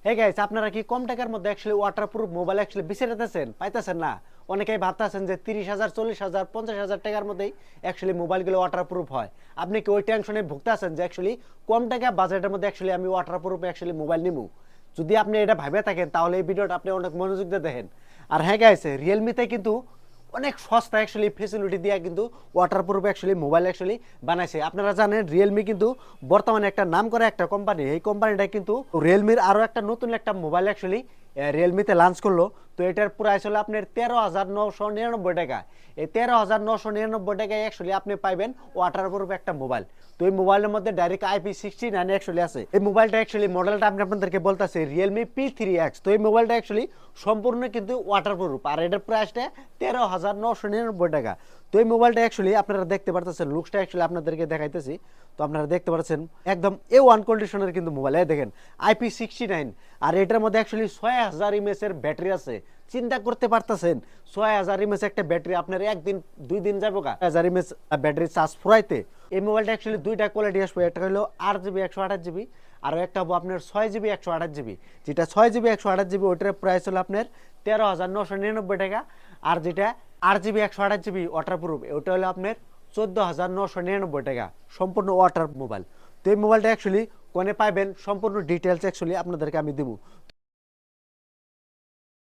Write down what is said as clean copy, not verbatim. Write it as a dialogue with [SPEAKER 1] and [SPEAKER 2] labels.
[SPEAKER 1] Hey guys, আপনারা কি কম টাকার মধ্যে অ্যাকচুয়ালি ওয়াটারপ্রুফ মোবাইল অ্যাকচুয়ালি বেঁচে পাইতেছেন না? অনেকেই ভাবতেছেন যে 30,000, 40,000, 50,000 টাকার মধ্যেই অ্যাকচুয়ালি মোবাইলগুলো ওয়াটারপ্রুফ হয়। আপনি কি ওই টেনশনে ভুগতেছেন যে অ্যাকচুয়ালি কম টাকা বাজেটের মধ্যে অ্যাকচুয়ালি আমি ওয়াটারপ্রুফ অ্যাকচুয়ালি মোবাইল নিবো? যদি আপনি এটা ভাবে থাকেন তাহলে এই ভিডিওটা আপনি অনেক মনোযোগ দিয়ে দেখেন। আর হ্যাঁ গাইস, রিয়েলমিতে কিন্তু অনেক সস্তা অ্যাকচুয়ালি ফেসিলিটি দিয়ে কিন্তু ওয়াটারপ্রুফ অ্যাকচুয়ালি মোবাইল অ্যাকচুয়ালি বানাইছে। আপনারা জানেন রিয়েলমি কিন্তু বর্তমানে একটা নাম করা একটা কোম্পানি। এই কোম্পানিটা কিন্তু রিয়েলমির আরও একটা নতুন একটা মোবাইল অ্যাকচুয়ালি রিয়েলমিতে লঞ্চ করলো। তো এটার প্রাইস হলো আপনার 13,999 টাকা। এই 13,999 টাকায় অ্যাকচুয়ালি আপনি পাইবেন ওয়াটারপ্রুফ একটা মোবাইল। তো এই মোবাইলের মধ্যে ডাইরেক্ট IP69 অ্যাকচুয়ালি আছে। এই মোবাইলটা অ্যাকচুয়ালি মডেলটা আমি আপনাদেরকে বলতেছি রিয়েলমি P3X। তো এই মোবাইলটা অ্যাকচুয়ালি সম্পূর্ণ কিন্তু ওয়াটারপ্রুফ, আর এটার প্রাইসটা 13,999 টাকা। তো এই মোবাইলটা অ্যাকচুয়ালি আপনারা দেখতে পারতেছেন, লুকসটা অ্যাকচুয়ালি আপনাদেরকে দেখাইতেছি। তো আপনারা দেখতে পাচ্ছেন একদম A1 কন্ডিশনের কিন্তু মোবাইল। এই দেখেন IP69, আর এটার মধ্যে অ্যাকচুয়ালি 6000 mAh এর ব্যাটারি আছে। চিন্তা করতে পারতেছেন 6000 mAh একটা ব্যাটারি আপনার একদিন 2 দিন যাবো 1000 mAh ব্যাটারি চার্জ ফুরাইতে। এই মোবাইলটা অ্যাকচুয়ালি দুইটা কোয়ালিটি আসবে, একটা হলো 8GB 128GB, আর একটা হবো আপনার 6GB 128GB। যেটা 6GB 128GB ওইটার প্রাইস হলো আপনার 13,999 টাকা। আর যেটা 8GB 128GB ওয়াটারপ্রুফ ওটা হলো আপনার 14,999 টাকা, সম্পূর্ণ ওয়াটার মোবাইল। তো এই মোবাইলটা অ্যাকচুয়ালি কোনে পাইবেন সম্পূর্ণ ডিটেলস অ্যাকচুয়ালি আপনাদেরকে আমি দেবো।